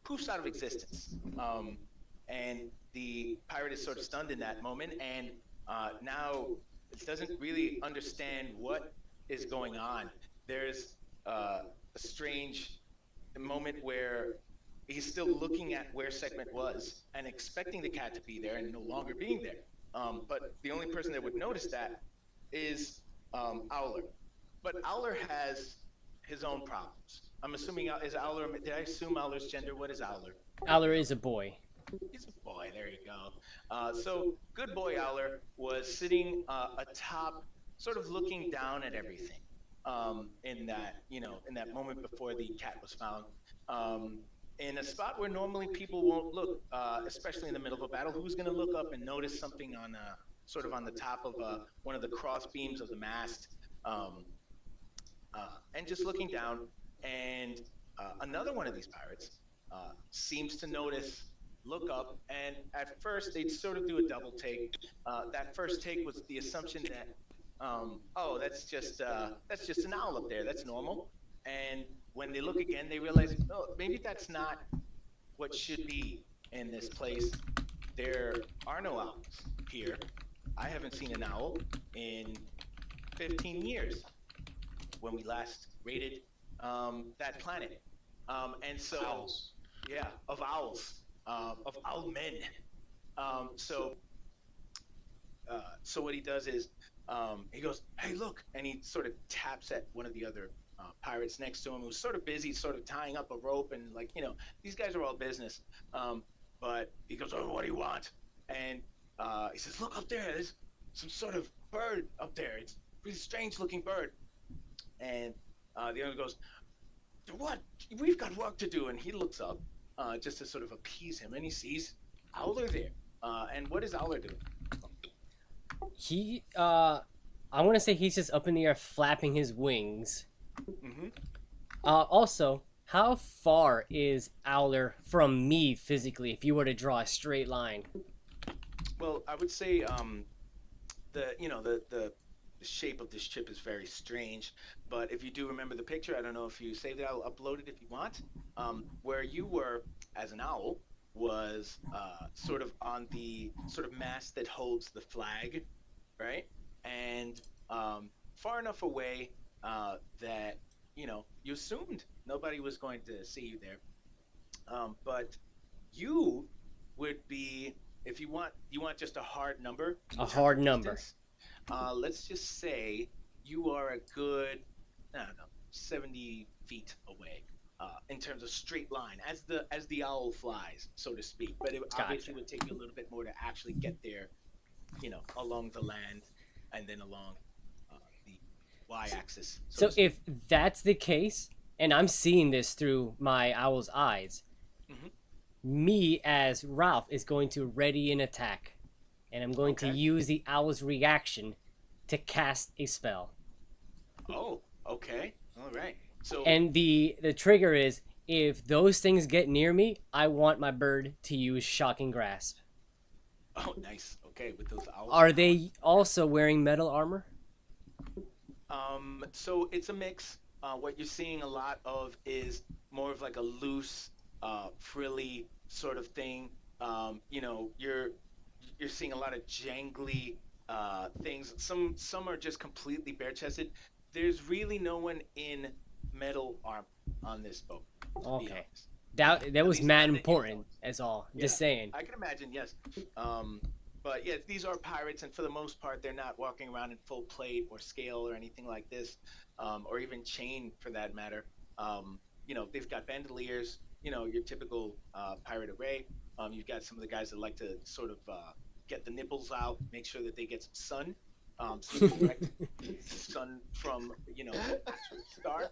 poofs out of existence. And the pirate is sort of stunned in that moment, and now doesn't really understand what is going on. There's a strange moment where he's still looking at where Sekhmet was and expecting the cat to be there and no longer being there. But the only person that would notice that is Owler. But Owler has his own problems. I'm assuming, is Owler, did I assume Owler's gender? What is Owler? Owler is a boy. He's a boy, there you go. So good boy Owler was sitting atop, sort of looking down at everything. In that moment before the cat was found, in a spot where normally people won't look, especially in the middle of a battle. Who's going to look up and notice something on sort of on the top of one of the cross beams of the mast, and just looking down, and another one of these pirates seems to notice, look up, and at first they'd sort of do a double take. That first take was the assumption that oh, that's just an owl up there. That's normal. And when they look again, they realize, oh, maybe that's not what should be in this place. There are no owls here. I haven't seen an owl in 15 years when we last raided that planet. And so, Owls. yeah, of owls, of owl men. So what he does is, he goes, hey, look, and he sort of taps at one of the other pirates next to him, who's sort of busy, sort of tying up a rope, and like, these guys are all business. But he goes, oh, what do you want? And he says, look up there, there's some sort of bird up there. It's a really strange looking bird. And the other goes, what? We've got work to do. And he looks up just to sort of appease him, and he sees Owler there. And what is Owler doing? He, I want to say he's just up in the air flapping his wings. Mm-hmm. Also, how far is Owler from me physically if you were to draw a straight line? Well, I would say the shape of this ship is very strange, but if you do remember the picture, I don't know if you saved it, I'll upload it if you want, where you were as an owl was sort of on the sort of mast that holds the flag, right? And far enough away that you assumed nobody was going to see you there. But you would be, if you want just a hard number. A hard number. Let's just say you are a good, I don't know, 70 feet away. In terms of straight line, as the owl flies, so to speak. But it obviously Gotcha. would take you a little bit more to actually get there, along the land, and then along the y-axis, so So to speak. if that's the case, and I'm seeing this through my owl's eyes, Hmm. me as Ralph is going to ready an attack, and I'm going to Okay. use the owl's reaction to cast a spell. Oh, okay. All right. So, And the trigger is if those things get near me, I want my bird to use shocking grasp. oh, nice. Okay, with those owls. Are they also wearing metal armor? So it's a mix. What you're seeing a lot of is more of like a loose, frilly sort of thing. You're seeing a lot of jangly things. Some are just completely bare chested. There's really no one in metal armor on this boat, to be Okay. honest. That At was least mad none that you've important noticed. as all. Yeah, Just saying. I can imagine. Yes. Um, but yeah, these are pirates, and for the most part, they're not walking around in full plate or scale or anything like this, or even chain for that matter. They've got bandoliers. Your typical pirate array. You've got some of the guys that like to sort of get the nipples out, make sure that they get some sun, some direct sun from the actual star.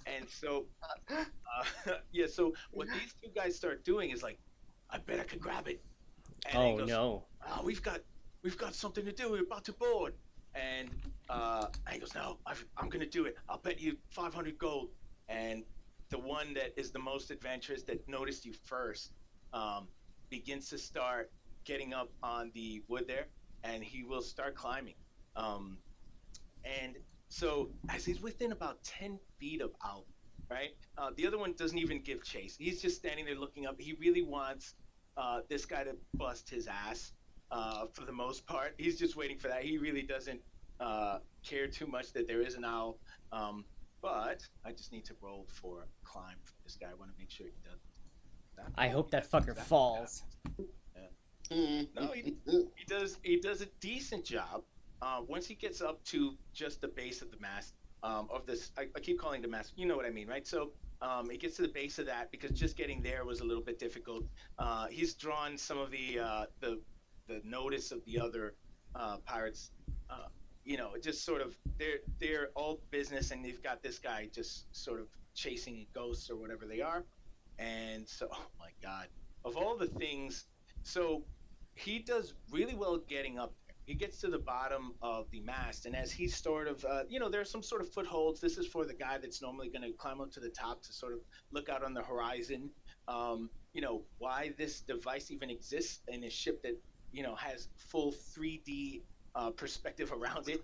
And so, yeah. So what these two guys start doing is like, I bet I could grab it. And then he Oh goes, no. oh, we've got something to do. We're about to board. And he goes, no, I'm gonna do it. I'll bet you 500 gold. And the one that is the most adventurous, that noticed you first, um, begins to start getting up on the wood there, and he will start climbing. Um, and so as he's within about 10 feet of Al, right? The other one doesn't even give chase. He's just standing there looking up. He really wants this guy to bust his ass for the most part. He's just waiting for that. He really doesn't care too much that there is an owl. But I just need to roll for climb for this guy. I want to make sure he does that. I hope He that does fucker exactly what falls. happens. No, he does a decent job. Once he gets up to just the base of the mast, of this, I keep calling it the mast. You know what I mean, right? So he gets to the base of that because just getting there was a little bit difficult. He's drawn some of the notice of the other pirates. Just sort of they're all business, and they've got this guy just sort of chasing ghosts or whatever they are. And so, oh my God, of all the things, so he does really well getting up there. He gets to the bottom of the mast, and as he's sort of, there's some sort of footholds. This is for the guy that's normally going to climb up to the top to sort of look out on the horizon. Why this device even exists in a ship that, has full 3D perspective around it.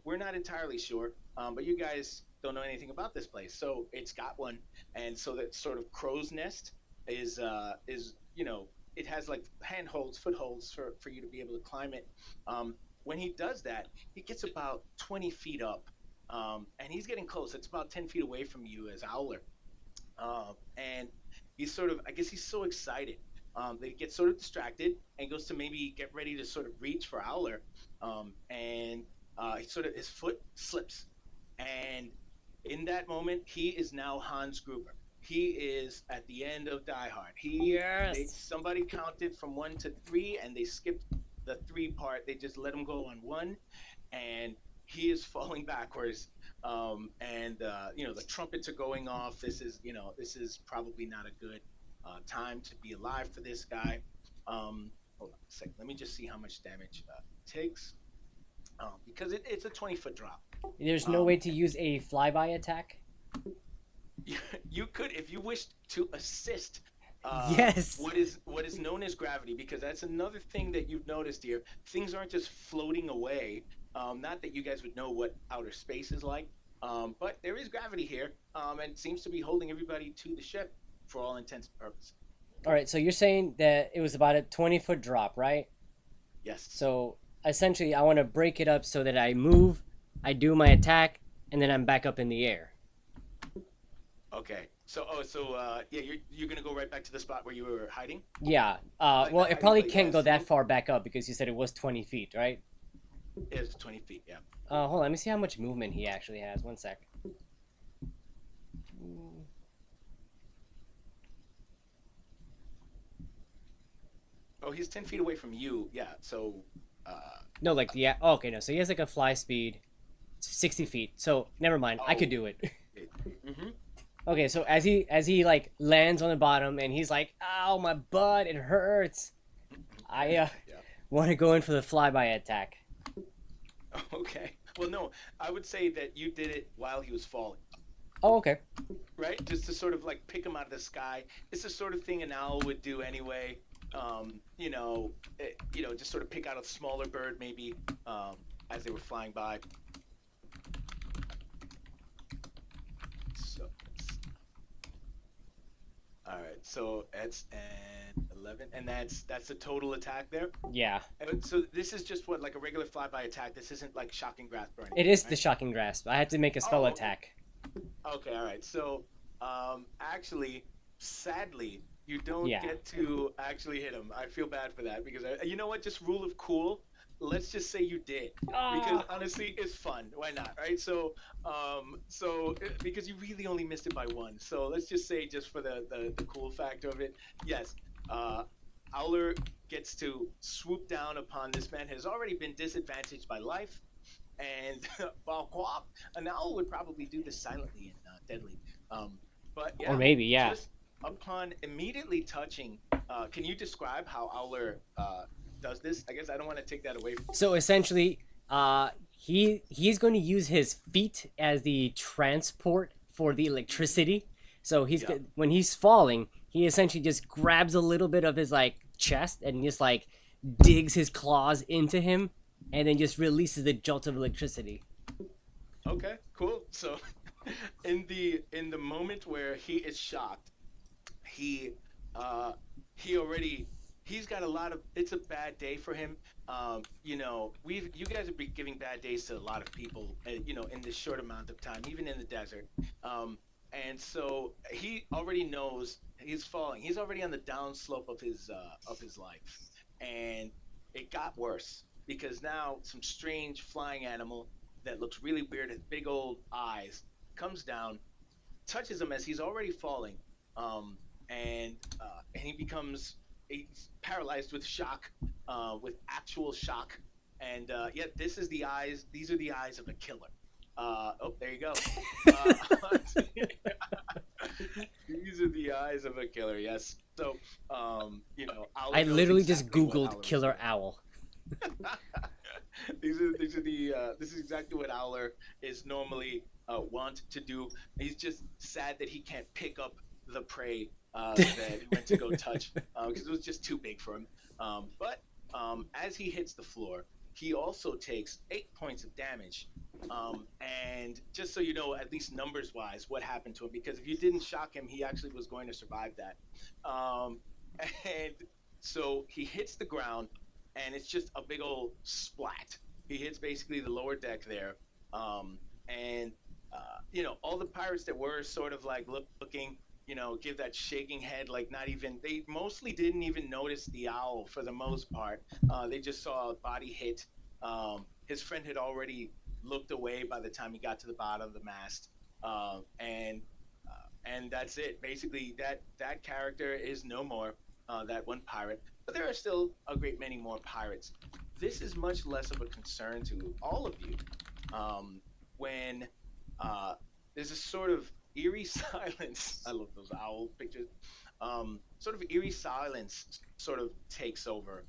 We're not entirely sure, but you guys don't know anything about this place, so it's got one, and so that sort of crow's nest is it has like handholds, footholds for you to be able to climb it. When he does that, he gets about 20 feet up, and he's getting close. It's about 10 feet away from you as Owler, and he's sort of, I guess he's so excited that he gets sort of distracted and goes to maybe get ready to sort of reach for Owler, and he sort of, his foot slips, and in that moment, he is now Hans Gruber. He is at the end of Die Hard. Yes. Somebody counted from 1 to 3, and they skipped the 3 part. They just let him go on 1, and he is falling backwards. The trumpets are going off. This is probably not a good time to be alive for this guy. Hold on a second. Let me just see how much damage it takes. Because it's a 20-foot drop. There's no way to use a flyby attack? You could, if you wished to assist Yes. what is known as gravity, because that's another thing that you've noticed here. Things aren't just floating away. Not that you guys would know what outer space is like, but there is gravity here, and it seems to be holding everybody to the ship for all intents and purposes. All right, so you're saying that it was about a 20-foot drop, right? Yes. So essentially, I want to break it up so that I move, I do my attack, and then I'm back up in the air. Okay. So yeah, you're gonna go right back to the spot where you were hiding. Yeah. Like Well, the it probably hiding place, can't go that yeah. far back up because you said it was 20 feet, right? It's 20 feet. Yeah. Hold on, let me see how much movement he actually has. One sec. Oh, he's 10 feet away from you. Yeah. So, uh, No, like the oh, okay, no. So he has like a fly speed, 60 feet. So never mind, I could oh. do it. Mm-hmm. Okay, so as he like lands on the bottom and he's like, "Ow, my butt, it hurts." I Yeah. want to go in for the flyby attack. Okay. Well, no, I would say that you did it while he was falling, Oh, okay. right? Just to sort of like pick him out of the sky. It's the sort of thing an owl would do anyway. Just sort of pick out a smaller bird maybe as they were flying by. So, all right. So that's an 11, and that's the total attack there. Yeah, So this is just what like a regular flyby attack. This isn't like shocking grasp or it anything, is the right? shocking grasp. I had to make a spell Oh, attack. okay, all right. So, actually, sadly, you don't Yeah. get to actually hit him. I feel bad for that because you know what? Just rule of cool. Let's just say you did, because Ah. honestly, it's fun. Why not, right? Because you really only missed it by one. So let's just say, just for the cool factor of it, yes. Owler gets to swoop down upon this man. Has already been disadvantaged by life and Balquap, an owl would probably do this silently and deadly. But Or yeah, maybe, yeah. just upon immediately touching, can you describe how Owler does this? I guess I don't want to take that away from you. So essentially, he's going to use his feet as the transport for the electricity. So Yeah. when he's falling, he essentially just grabs a little bit of his like chest and just like digs his claws into him, and then just releases the jolt of electricity. Okay, cool. So in the moment where he is shocked, he uh he already he's got a lot of it's a bad day for him. You guys have been giving bad days to a lot of people, in this short amount of time, even in the desert. And so he already knows he's falling. He's already on the downslope of his life, and it got worse because now some strange flying animal that looks really weird, has big old eyes, comes down, touches him as he's already falling, um, and he's paralyzed with shock, with actual shock, and yeah, these are the eyes of a killer. Oh, there you go. Uh, these are the eyes of a killer. Yes. So, I Owler knows literally just exactly what Googled Owler is killer doing. owl. This is exactly what Owler is normally wont to do. He's just sad that he can't pick up the prey that he went to go touch because it was just too big for him. But as he hits the floor, he also takes 8 points of damage. And just so you know, at least numbers wise, what happened to him, because if you didn't shock him, he actually was going to survive that. Um, and so he hits the ground, and it's just a big old splat. He hits basically the lower deck there, and all the pirates that were sort of like looking, give that shaking head, like not even they mostly didn't even notice the owl for the most part. They just saw a body hit. His friend had already looked away by the time he got to the bottom of the mast, and that's it. Basically, that character is no more. That one pirate, but there are still a great many more pirates. This is much less of a concern to all of you when uh, there's a sort of eerie silence. I love those owl pictures. Sort of eerie silence sort of takes over,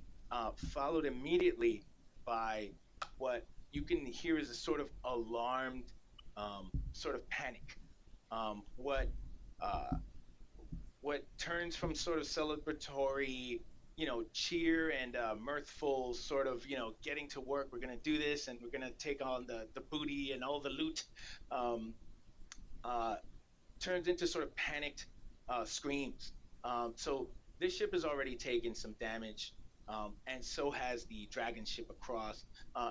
followed immediately by what you can hear is a sort of alarmed, sort of panic. Um, what uh, what turns from sort of celebratory, cheer and mirthful sort of, getting to work. We're gonna do this, and we're gonna take on the booty and all the loot. Um, uh, Turns into sort of panicked screams. So this ship has already taken some damage, and so has the dragon ship across.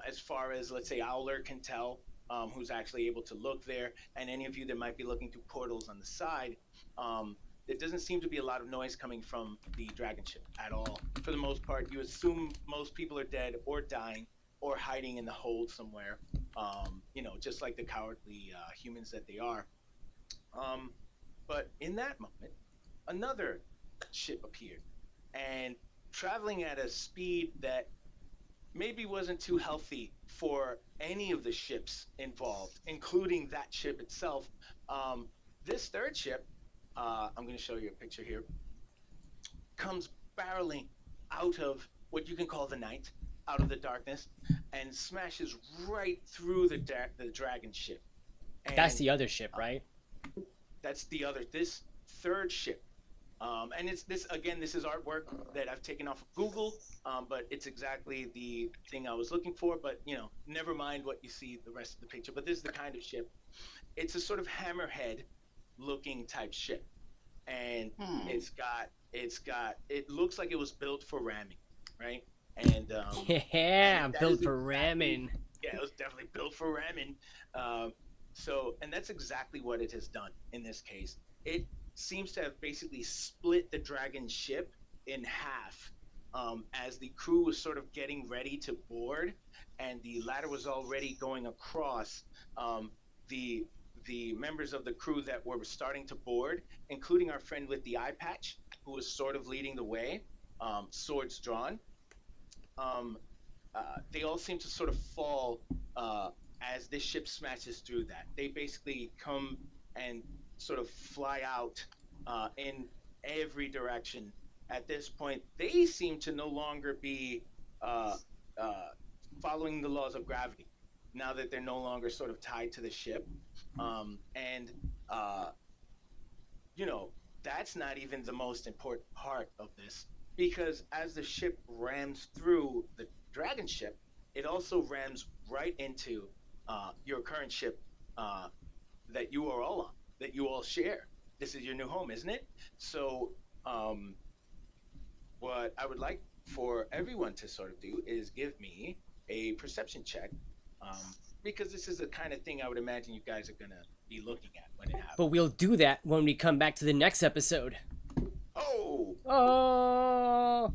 As far as, let's say, Owler can tell, who's actually able to look there, and any of you that might be looking through portals on the side, there doesn't seem to be a lot of noise coming from the dragon ship at all. For the most part, you assume most people are dead or dying. or hiding in the hold somewhere, just like the cowardly humans that they are. But in that moment, another ship appeared, and traveling at a speed that maybe wasn't too healthy for any of the ships involved, including that ship itself. This third ship, I'm going to show you a picture here, comes barreling out of what you can call the night, out of the darkness, and smashes right through the dragon ship. And That's the other ship, right? That's this third ship. And it's this again. This is artwork that I've taken off of Google, but it's exactly the thing I was looking for. But never mind what you see the rest of the picture. But this is the kind of ship. It's a sort of hammerhead-looking type ship, and it looks like it was built for ramming, right? And Yeah, and that built is for exactly- ramming. Yeah, it was definitely built for ramming. And that's exactly what it has done in this case. It seems to have basically split the dragon ship in half as the crew was sort of getting ready to board, and the ladder was already going across. The members of the crew that were starting to board, including our friend with the eye patch, who was sort of leading the way, swords drawn. They all seem to sort of fall as this ship smashes through that. They basically come and sort of fly out in every direction. At this point, they seem to no longer be following the laws of gravity, now that they're no longer sort of tied to the ship. That's not even the most important part of this, because as the ship rams through the dragon ship, it also rams right into your current ship that you are all on, that you all share. This is your new home, isn't it? So what I would like for everyone to sort of do is give me a perception check, because this is the kind of thing I would imagine you guys are going to be looking at when it happens. But we'll do that when we come back to the next episode. Oh! Oh!